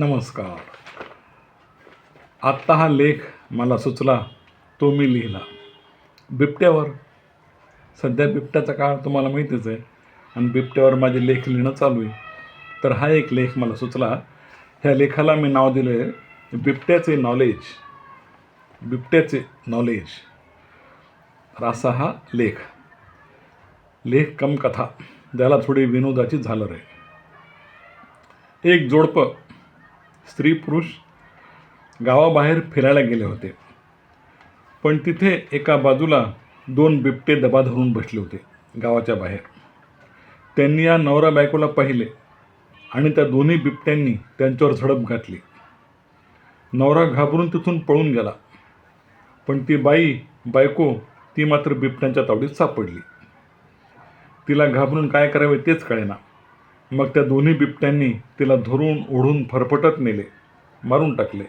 नमस्कार. आत्ता हा लेख मला सुचला तो मी लिहिला बिबट्यावर. सध्या बिबट्याचा काळ तुम्हाला माहितीच आहे आणि बिबट्यावर माझे लेख लिहिणं चालू आहे. तर हा एक लेख मला सुचला. ह्या लेखाला मी नाव दिलं आहे बिबट्याचे नॉलेज. बिबट्याचे नॉलेज. तर असा हा लेख कम कथा, त्याला थोडी विनोदाची झालर आहे. एक जोडपं स्त्री पुरुष गावाबाहेर फिरायला गेले होते. पण तिथे एका बाजूला 2 बिबटे दबा धरून बसले होते गावाच्या बाहेर. त्यांनी या नवरा बायकोला पाहिले आणि त्या दोन्ही बिबट्यांनी त्यांच्यावर झडप घातली. नवरा घाबरून तिथून पळून गेला, पण ती बायको ती मात्र बिबट्यांच्या तावडीत सापडली. तिला घाबरून काय करावे तेच कळेना. मग त्या दोन्ही बिबट्यांनी तिला धरून ओढून फरफटत नेले, मारून टाकले.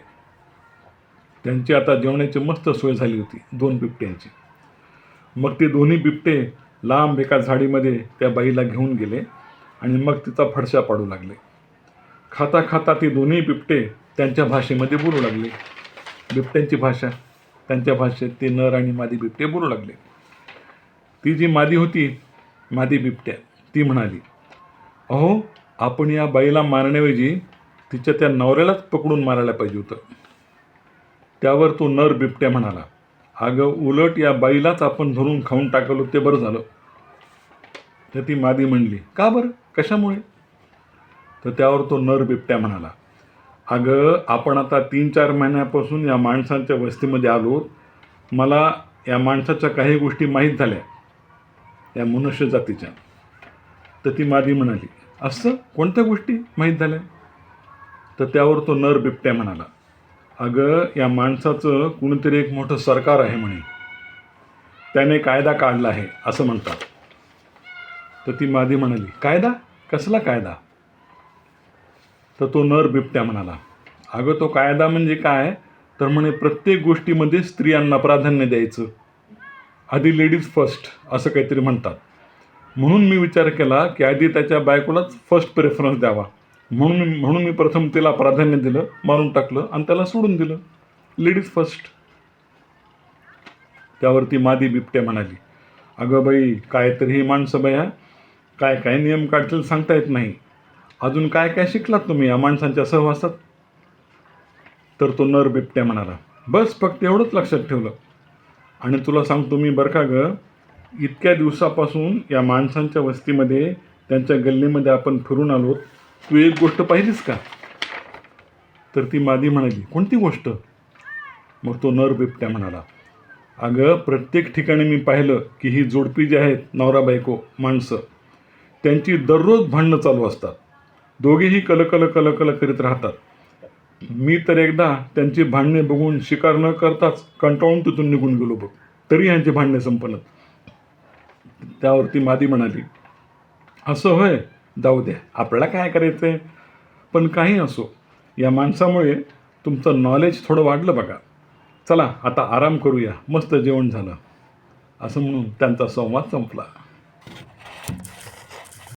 त्यांची आता जेवणाची मस्त सोय झाली होती 2 बिबट्यांची. मग ते दोन्ही बिबटे लांब एका झाडीमध्ये त्या बाईला घेऊन गेले आणि मग तिचा फडशा पाडू लागले. खाता खाता ती दोन्ही बिबटे त्यांच्या भाषेमध्ये बोलू लागले. बिबट्यांची भाषा, त्यांच्या भाषेत ते नर आणि मादी बिबटे बोलू लागले. ती जी मादी होती, मादी बिबट्या, ती म्हणाली, अहो, आपण या बाईला मारण्याऐवजी तिच्या त्या नवऱ्यालाच पकडून मारायला पाहिजे होतं. त्यावर तो नर बिबट्या म्हणाला, अगं, उलट या बाईलाच आपण धरून खाऊन टाकलो ते बरं झालं. तर ती मादी म्हणली, का बरं, कशामुळे? तर त्यावर तो नर बिबट्या म्हणाला, अगं, आपण आता 3-4 महिन्यापासून या माणसांच्या वस्तीमध्ये आलो. मला या माणसाच्या काही गोष्टी माहीत झाल्या, या मनुष्य जातीच्या. तर ती मादी म्हणाली, असं कोणत्या गोष्टी माहीत झाल्या? तर त्यावर तो नर बिबट्या म्हणाला, अगं, या माणसाचं कुणीतरी एक मोठं सरकार आहे म्हणे. त्याने कायदा काढला आहे असं म्हणतात. तर ती मादी म्हणाली, कायदा? कसला कायदा? तर तो नर बिबट्या म्हणाला, अगं, तो कायदा म्हणजे काय? तर म्हणे प्रत्येक गोष्टीमध्ये स्त्रियांना प्राधान्य द्यायचं. आधी लेडीज फर्स्ट असं काहीतरी म्हणतात. म्हणून मी विचार केला की आधी त्याच्या बायकोलाच फर्स्ट प्रेफरन्स द्यावा. म्हणून मी प्रथम तिला प्राधान्य दिलं, मारून टाकलं आणि त्याला सोडून दिलं. Ladies first. त्यावरती मादी बिबट्या म्हणाली, अगं बाई, काय तरी ही माणसं बाया, काय काय नियम काढतील सांगता येत नाही. अजून काय काय शिकलात तुम्ही या माणसांच्या सहवासात? तर तो नर बिबट्या म्हणाला, बस फक्त एवढंच लक्षात ठेवलं. आणि तुला सांगतो मी बरं का गं, इतक्या दिवसापासून या माणसांच्या वस्तीमध्ये, त्यांच्या गल्लीमध्ये आपण फिरून आलो. तू एक गोष्ट पाहिलीस का? तर ती मादी म्हणाली, कोणती गोष्ट? मग तो नर बिबट्या म्हणाला, अगं, प्रत्येक ठिकाणी मी पाहिलं की ही जोडपी जी आहेत, नवरा बायको माणसं, त्यांची दररोज भांडणं चालू असतात. दोघेही कलकल करीत राहतात. मी तर एकदा त्यांची भांडणे बघून शिकार न करताच कंटाळून तिथून निघून गेलो बघ. तरी यांची भांडणे संपणार. त्यावरती मादी म्हणाली, असं होय, जाऊ द्या, आपल्याला काय करायचं आहे. पण काही असो, या माणसामुळे तुमचं नॉलेज थोडं वाढलं बघा. चला आता आराम करूया, मस्त जेवण झालं. असं म्हणून त्यांचा संवाद संपला.